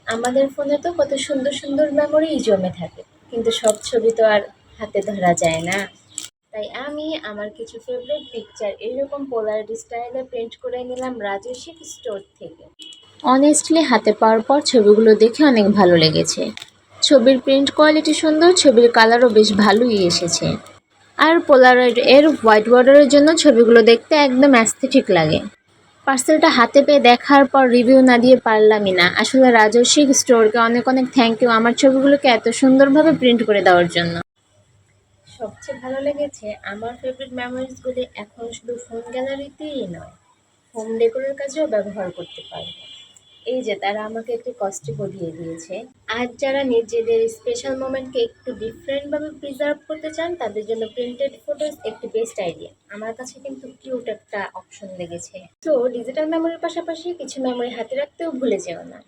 আমাদের ফোনে তো কত সুন্দর সুন্দর মেমোরি জমে থাকে, কিন্তু সব ছবি তো আর হাতে ধরা যায় না। তাই আমি আমার কিছু ফেভারিট পিকচার এরকম পোলার স্টাইলে প্রিন্ট করে নিলাম রাজস্বী স্টোর থেকে। অনেস্টলি হাতে পাওয়ার পর ছবিগুলো দেখে অনেক ভালো লেগেছে। ছবির প্রিন্ট কোয়ালিটি সুন্দর, ছবির কালারও বেশ ভালোই এসেছে। আর পোলারয়েড এর হোয়াইট বর্ডারের জন্য ছবিগুলো দেখতে একদম অ্যাস্থেটিক লাগে। পার্সেলটা হাতে পেয়ে দেখার পর রিভিউ না দিয়ে পারলামই না। আসলে রাজস্বী স্টোরকে অনেক অনেক থ্যাংক ইউ আমার ছবিগুলোকে এত সুন্দরভাবে প্রিন্ট করে দেওয়ার জন্য। সবচেয়ে ভালো লেগেছে আমার ফেভারিট মেমোরিজগুলি এখন শুধু ফোন গ্যালারিতেই নয়, হোম ডেকোরের কাজেও ব্যবহার করতে পারবো। এই যে তারা আমাকে একটি কস্টিপও দিয়ে দিয়েছে। আর যারা নিজেদের স্পেশাল মোমেন্টকে একটু ডিফারেন্টভাবে প্রিজার্ভ করতে চান তাদের জন্য প্রিন্টেড ফটোস একটি বেস্ট আইডিয়া। আমার কাছে কিন্তু কিউট একটা অপশন লেগেছে। তো ডিজিটাল মেমোরির পাশাপাশি কিছু মেমোরি হাতে রাখতেও ভুলে যেও না।